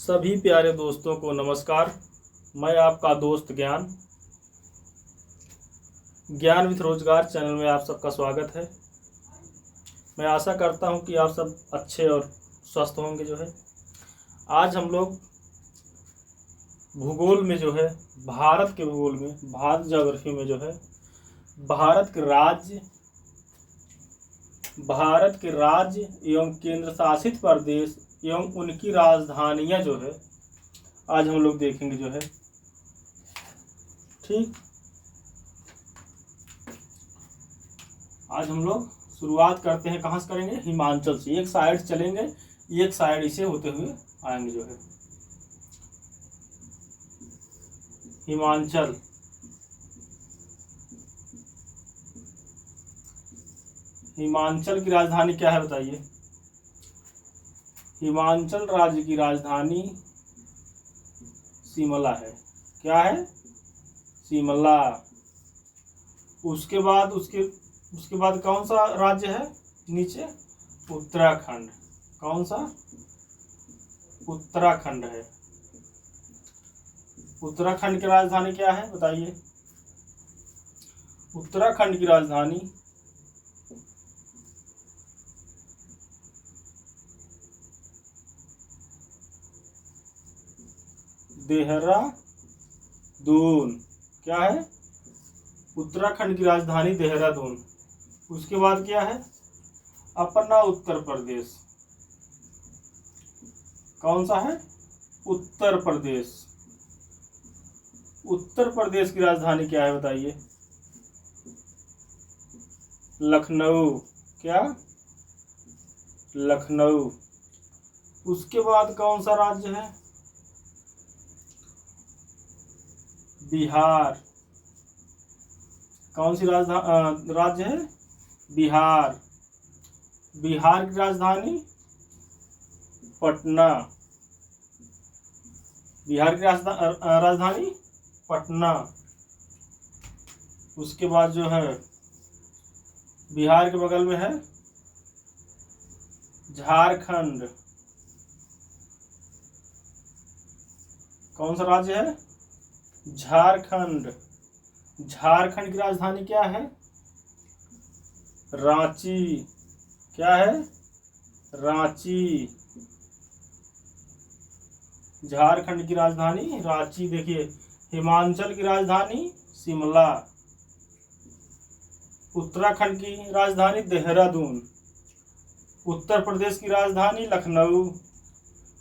सभी प्यारे दोस्तों को नमस्कार। मैं आपका दोस्त ज्ञान विथ रोजगार चैनल में आप सबका स्वागत है। मैं आशा करता हूं कि आप सब अच्छे और स्वस्थ होंगे। आज हम लोग भूगोल में भारत के भूगोल में, भारत ज्योग्राफी में भारत के राज्य एवं केंद्र शासित प्रदेश एवं उनकी राजधानियां आज हम लोग देखेंगे। ठीक, आज हम लोग शुरुआत करते हैं। कहाँ से करेंगे? हिमाचल से। एक साइड चलेंगे, एक साइड इसे होते हुए आएंगे। हिमाचल। हिमाचल की राजधानी क्या है बताइए? हिमाचल राज्य की राजधानी शिमला है। क्या है? शिमला। उसके बाद कौन सा राज्य है नीचे? उत्तराखंड। कौन सा? उत्तराखंड है। उत्तराखंड की राजधानी क्या है बताइए? उत्तराखंड की राजधानी देहरादून। क्या है? उत्तराखंड की राजधानी देहरादून। उसके बाद क्या है? अपना उत्तर प्रदेश। कौन सा है? उत्तर प्रदेश। उत्तर प्रदेश की राजधानी क्या है बताइए? लखनऊ। क्या? लखनऊ। उसके बाद कौन सा राज्य है? बिहार। कौन सी राज्य है? बिहार। बिहार की राजधानी पटना। बिहार की राजधानी पटना। उसके बाद बिहार के बगल में है झारखंड। कौन सा राज्य है? झारखंड। झारखंड की राजधानी क्या है? रांची। क्या है? रांची। झारखंड की राजधानी रांची। देखिए, हिमाचल की राजधानी शिमला, उत्तराखंड की राजधानी देहरादून, उत्तर प्रदेश की राजधानी लखनऊ,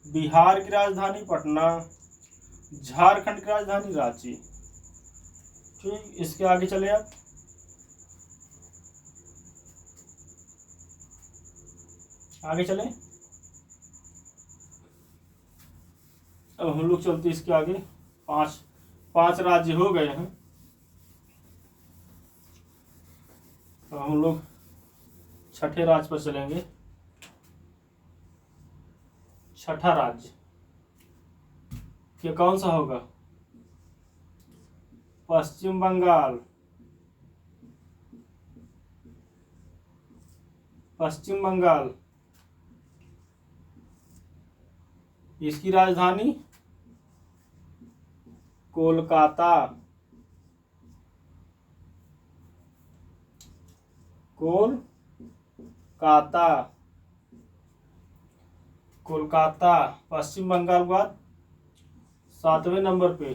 बिहार की राजधानी पटना, झारखंड की राजधानी रांची। ठीक, इसके आगे चले आप। आगे चले। अब हम लोग चलते इसके आगे। पांच राज्य हो गए हैं। अब हम लोग छठे राज्य पर चलेंगे। छठा राज्य ये कौन सा होगा? पश्चिम बंगाल। पश्चिम बंगाल। इसकी राजधानी कोलकाता। कोलकाता। कोलकाता पश्चिम बंगाल के बाद 7वें नंबर पे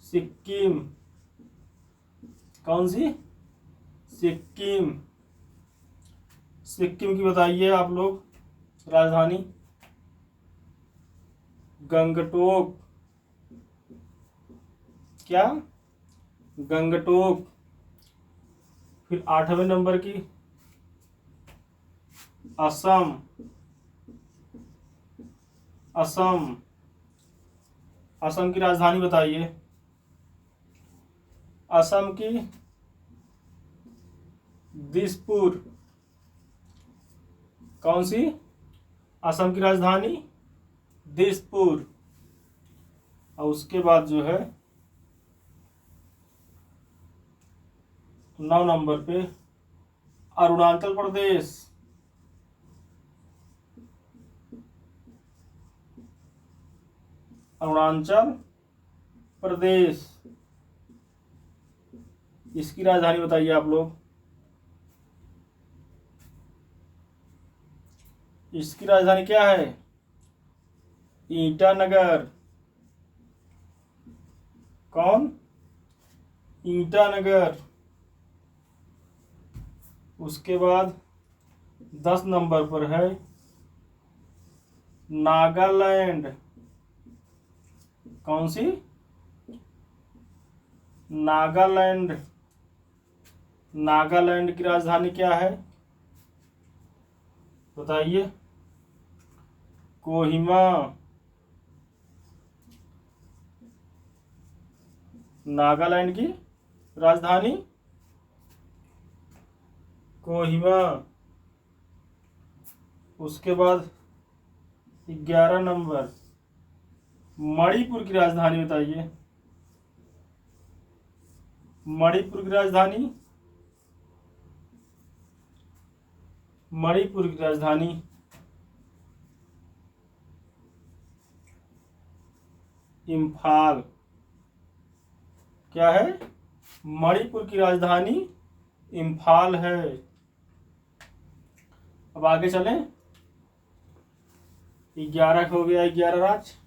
सिक्किम। कौन सी? सिक्किम। सिक्किम की बताइए आप लोग राजधानी। गंगटोक। क्या? गंगटोक। फिर 8वें नंबर की असम। असम। असम की राजधानी बताइए। असम की दिसपुर। कौन सी? असम की राजधानी दिसपुर। और उसके बाद 9 नंबर पे अरुणाचल प्रदेश। अरुणाचल प्रदेश। इसकी राजधानी बताइए आप लोग। इसकी राजधानी क्या है? ईटानगर। कौन? ईटानगर। उसके बाद 10 नंबर पर है नागालैंड। कौन सी? नागालैंड। नागालैंड की राजधानी क्या है बताइए? कोहिमा। नागालैंड की राजधानी कोहिमा। उसके बाद 11 नंबर, मणिपुर की राजधानी बताइए। मणिपुर की राजधानी, मणिपुर की राजधानी इम्फाल। क्या है? मणिपुर की राजधानी इम्फाल है। अब आगे चलें। 11 हो गया 11 राज्य।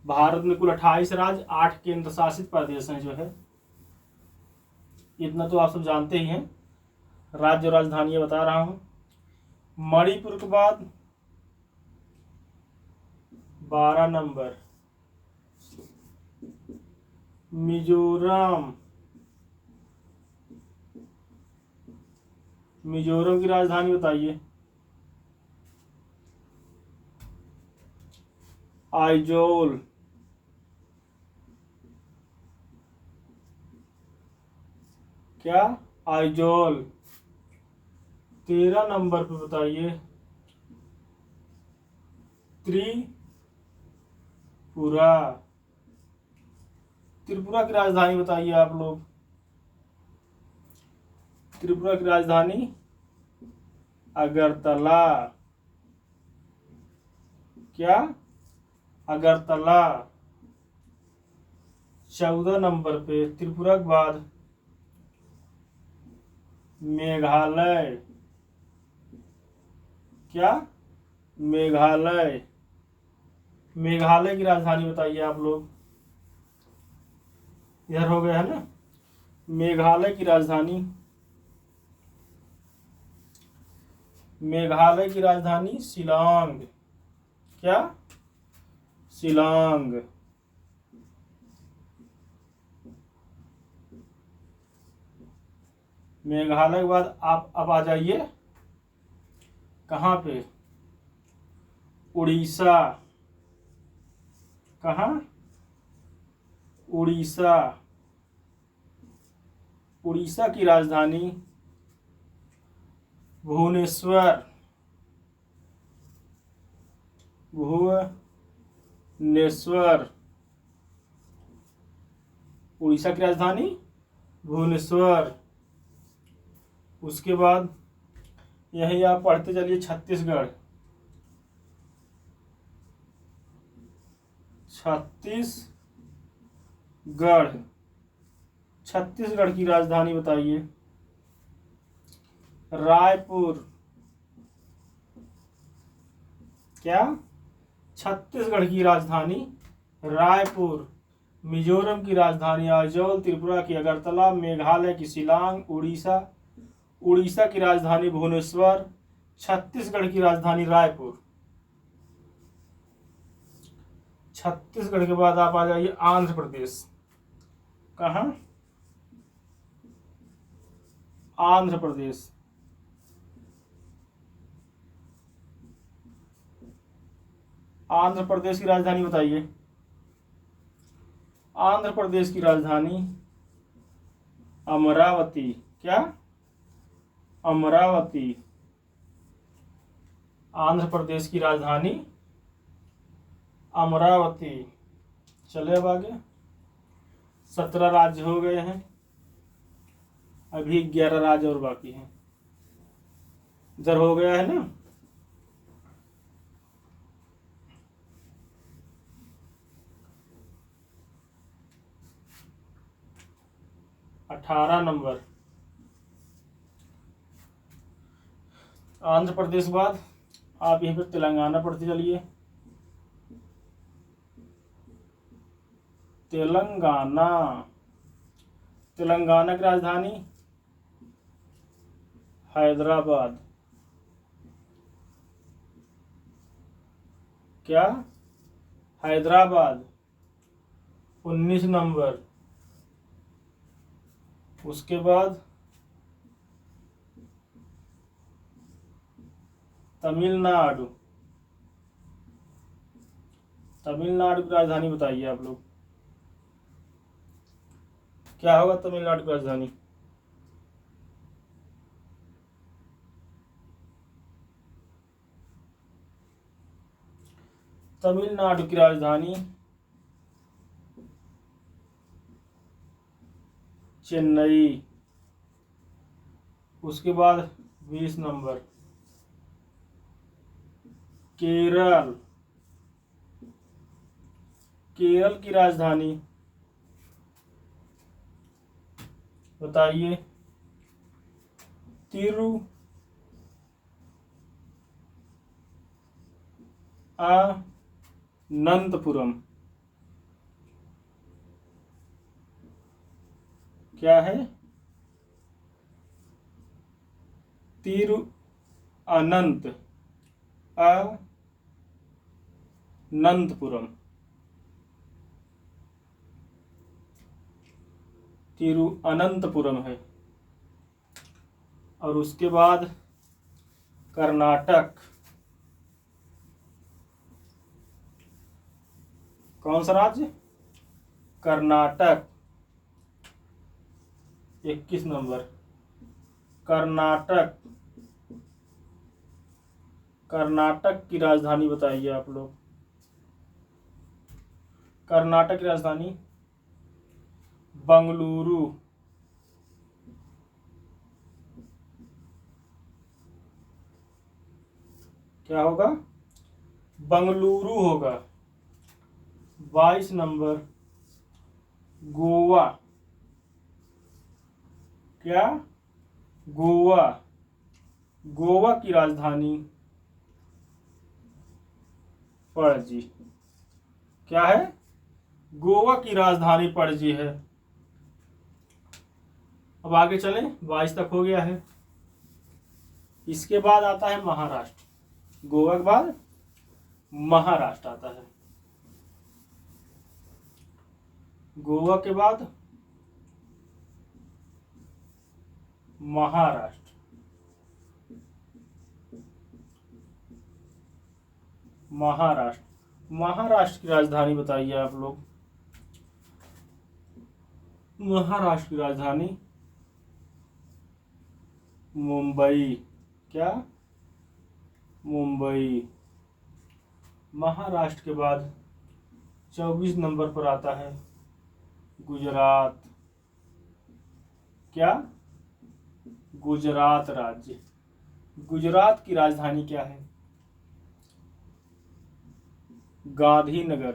भारत में कुल 28 राज्य, 8 केंद्र शासित प्रदेश हैं जो है। इतना तो आप सब जानते ही हैं। राज्य और राजधानियां बता रहा हूं। मणिपुर के बाद 12 नंबर मिजोरम। मिजोरम की राजधानी बताइए। आइजोल। क्या? आइजोल। 13 नंबर पे बताइए त्रिपुरा। त्रिपुरा की राजधानी बताइए आप लोग। त्रिपुरा की राजधानी अगरतला। क्या? अगरतला। 14 नंबर पे त्रिपुरा के बाद मेघालय। क्या? मेघालय। मेघालय की राजधानी बताइए आप लोग। इधर हो गया है ना। मेघालय की राजधानी, मेघालय की राजधानी शिलांग। क्या? शिलांग। मेघालय के बाद आप अब आ जाइए कहाँ पे? उड़ीसा। कहाँ? उड़ीसा। उड़ीसा की राजधानी भुवनेश्वर। भुवनेश्वर। उड़ीसा की राजधानी भुवनेश्वर। उसके बाद यही आप पढ़ते चलिए छत्तीसगढ़। छत्तीसगढ़। छत्तीसगढ़ की राजधानी बताइए। रायपुर। क्या? छत्तीसगढ़ की राजधानी रायपुर। मिजोरम की राजधानी आइजोल। त्रिपुरा की अगरतला। मेघालय की शिलांग। उड़ीसा की राजधानी भुवनेश्वर। छत्तीसगढ़ की राजधानी रायपुर। छत्तीसगढ़ के बाद आप आ जाइए आंध्र प्रदेश। कहाँ? आंध्र प्रदेश। आंध्र प्रदेश की राजधानी बताइए। आंध्र प्रदेश की राजधानी अमरावती। क्या? अमरावती। आंध्र प्रदेश की राजधानी अमरावती। चले अब आगे। 17 राज्य हो गए हैं, अभी 11 राज्य और बाकी हैं। इधर हो गया है ना। 18 नंबर। आंध्र प्रदेश के बाद आप यहीं पर तेलंगाना पढ़ते चलिए। तेलंगाना, तेलंगाना की राजधानी हैदराबाद। क्या? हैदराबाद। 19 नंबर। उसके बाद तमिलनाडु। तमिलनाडु की राजधानी बताइए आप लोग, क्या होगा तमिलनाडु की राजधानी? तमिलनाडु की राजधानी चेन्नई। उसके बाद 20 नंबर केरल। केरल की राजधानी बताइए। तिरुअनंतपुरम। क्या है? अनंतपुरम। तिरुअनंतपुरम है। और उसके बाद कर्नाटक। कौन सा राज्य? कर्नाटक। 21 नंबर कर्नाटक। कर्नाटक की राजधानी बताइए आप लोग। कर्नाटक की राजधानी बंगलुरु। क्या होगा? बंगलुरु होगा। 22 नंबर गोवा। क्या? गोवा। गोवा की राजधानी पणजी। क्या है? गोवा की राजधानी पणजी है। अब आगे चलें, 22 तक हो गया है। इसके बाद आता है महाराष्ट्र। गोवा के बाद महाराष्ट्र आता है। गोवा के बाद महाराष्ट्र। महाराष्ट्र। महाराष्ट्र की राजधानी बताइए आप लोग। महाराष्ट्र की राजधानी मुंबई। क्या? मुंबई। महाराष्ट्र के बाद 24 नंबर पर आता है गुजरात। क्या? गुजरात राज्य। गुजरात की राजधानी क्या है? गांधीनगर।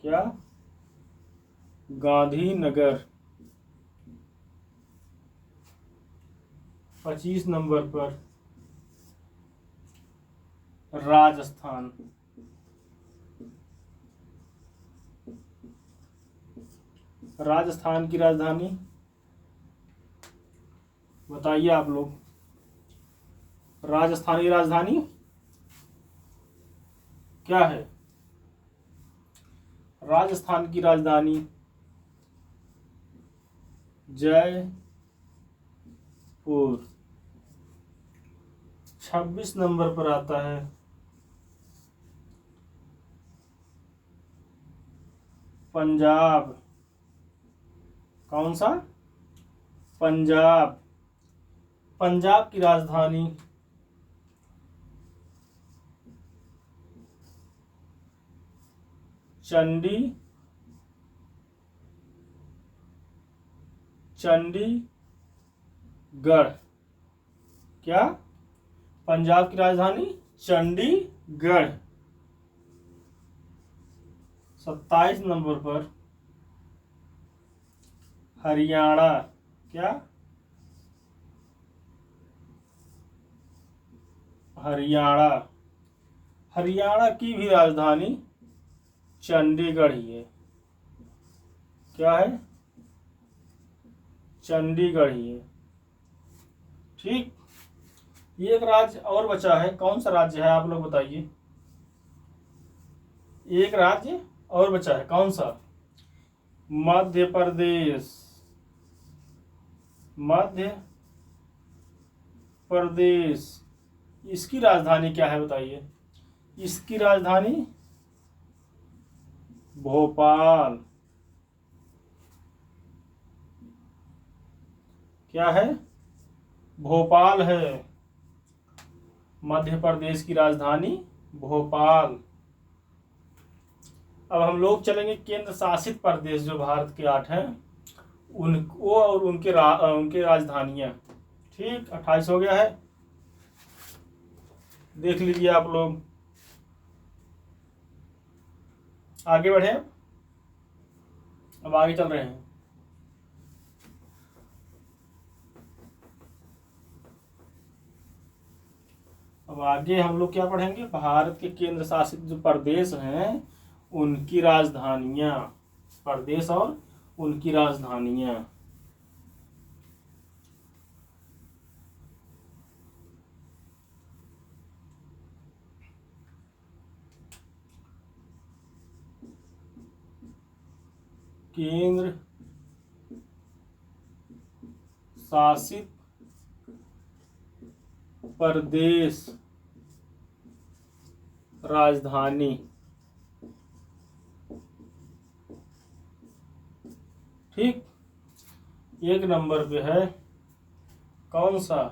क्या? गांधीनगर। 25 नंबर पर राजस्थान। राजस्थान की राजधानी बताइए आप लोग। राजस्थान की राजधानी क्या है? राजस्थान की राजधानी जयपुर। 26 नंबर पर आता है पंजाब। कौन सा? पंजाब। पंजाब की राजधानी चंडीगढ़। क्या? पंजाब की राजधानी चंडीगढ़। 27 नंबर पर हरियाणा। क्या? हरियाणा। हरियाणा की भी राजधानी चंडीगढ़ ही है। क्या है? चंडीगढ़ ही है। ठीक। एक राज्य और बचा है, कौन सा राज्य है आप लोग बताइए। एक राज्य और बचा है, कौन सा? मध्य प्रदेश। मध्य प्रदेश। इसकी राजधानी क्या है बताइए। इसकी राजधानी भोपाल। क्या है? भोपाल है। मध्य प्रदेश की राजधानी भोपाल। अब हम लोग चलेंगे केंद्र शासित प्रदेश जो भारत के 8 हैं, उनको और उनके राजधानियां। ठीक, 28 हो गया है, देख लीजिए आप लोग। आगे बढ़े, अब आगे चल रहे हैं। अब आगे हम लोग क्या पढ़ेंगे, भारत के केंद्र शासित जो प्रदेश हैं उनकी राजधानियां। प्रदेश और उनकी राजधानियां। केंद्र शासित प्रदेश राजधानी। ठीक, एक नंबर पे है कौन सा?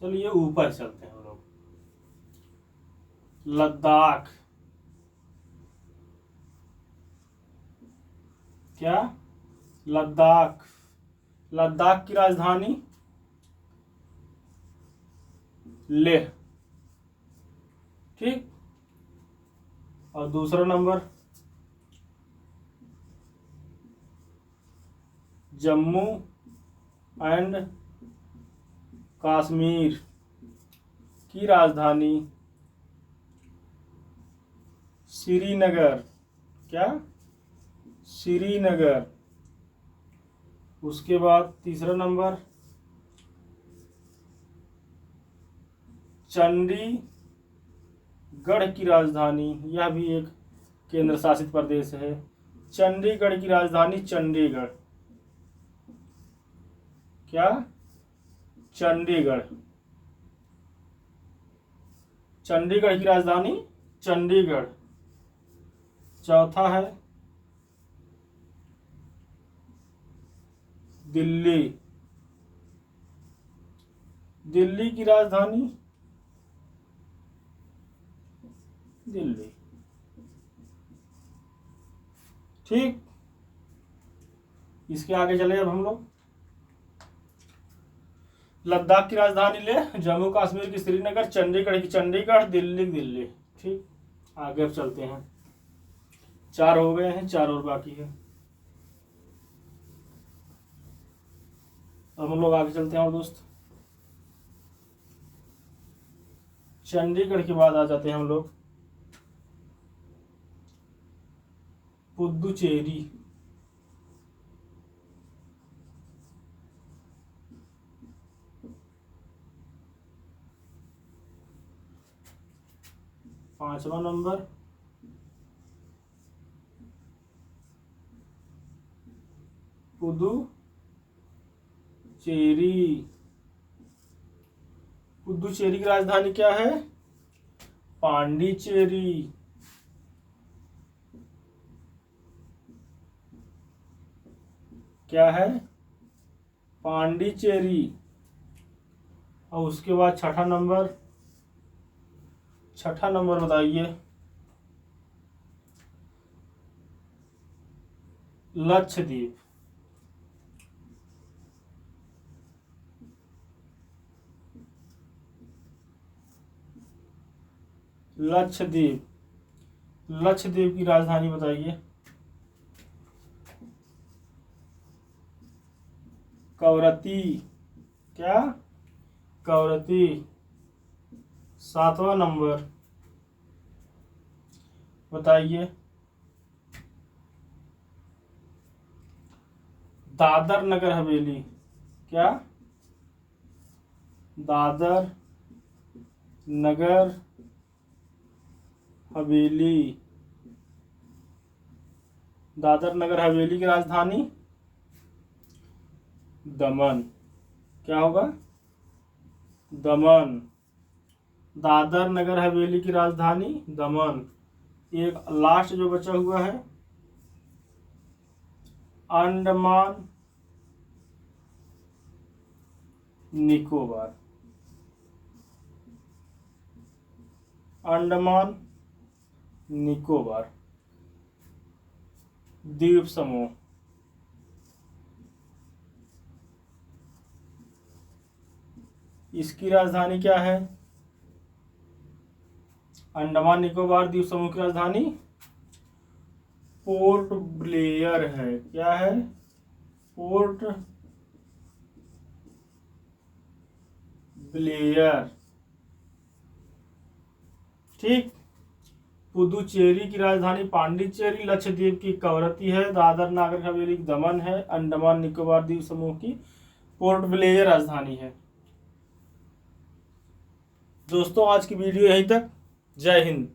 चलिए ऊपर चलते हैं हम लोग। लद्दाख। क्या? लद्दाख। लद्दाख की राजधानी लेह। ठीक, और दूसरा नंबर जम्मू एंड कश्मीर की राजधानी श्रीनगर। क्या? श्रीनगर। उसके बाद तीसरा नंबर चंडीगढ़ की राजधानी, यह भी एक केंद्र शासित प्रदेश है। चंडीगढ़ की राजधानी चंडीगढ़। क्या? चंडीगढ़। चंडीगढ़ की राजधानी चंडीगढ़। चौथा है दिल्ली। दिल्ली की राजधानी दिल्ली। ठीक, इसके आगे चले अब हम लोग। लद्दाख की राजधानी ले, जम्मू कश्मीर की श्रीनगर, चंडीगढ़ की चंडीगढ़, दिल्ली की दिल्ली। ठीक, आगे अब चलते हैं। 4 हो गए हैं, 4 और बाकी है। अब हम लोग आगे चलते हैं और दोस्त। चंडीगढ़ के बाद आ जाते हैं हम लोग पुदुचेरी। पांचवा नंबर पुदुचेरी। पुदुचेरी की राजधानी क्या है? पांडिचेरी। क्या है? पांडिचेरी। और उसके बाद छठा नंबर बताइए। लक्षद्वीप। लक्षद्वीप। लक्षद्वीप की राजधानी बताइए। कवरत्ती, क्या? कवरत्ती। 7वां नंबर बताइए। दादर नगर हवेली, क्या? दादर नगर हवेली। दादर नगर हवेली की राजधानी दमन, क्या होगा? दमन। दादर नगर हवेली की राजधानी दमन। एक लास्ट जो बचा हुआ है, अंडमान निकोबार। अंडमान निकोबार द्वीप समूह। इसकी राजधानी क्या है? अंडमान निकोबार द्वीप समूह की राजधानी पोर्ट ब्लेयर है, क्या है? Port Blair. ठीक। पुदुचेरी की राजधानी पांडिचेरी, लक्षद्वीप की कवरत्ती है, दादर नागर हवेली दमन है, अंडमान निकोबार द्वीप समूह की पोर्ट ब्लेयर राजधानी है। दोस्तों आज की वीडियो यहीं तक। जय हिंद।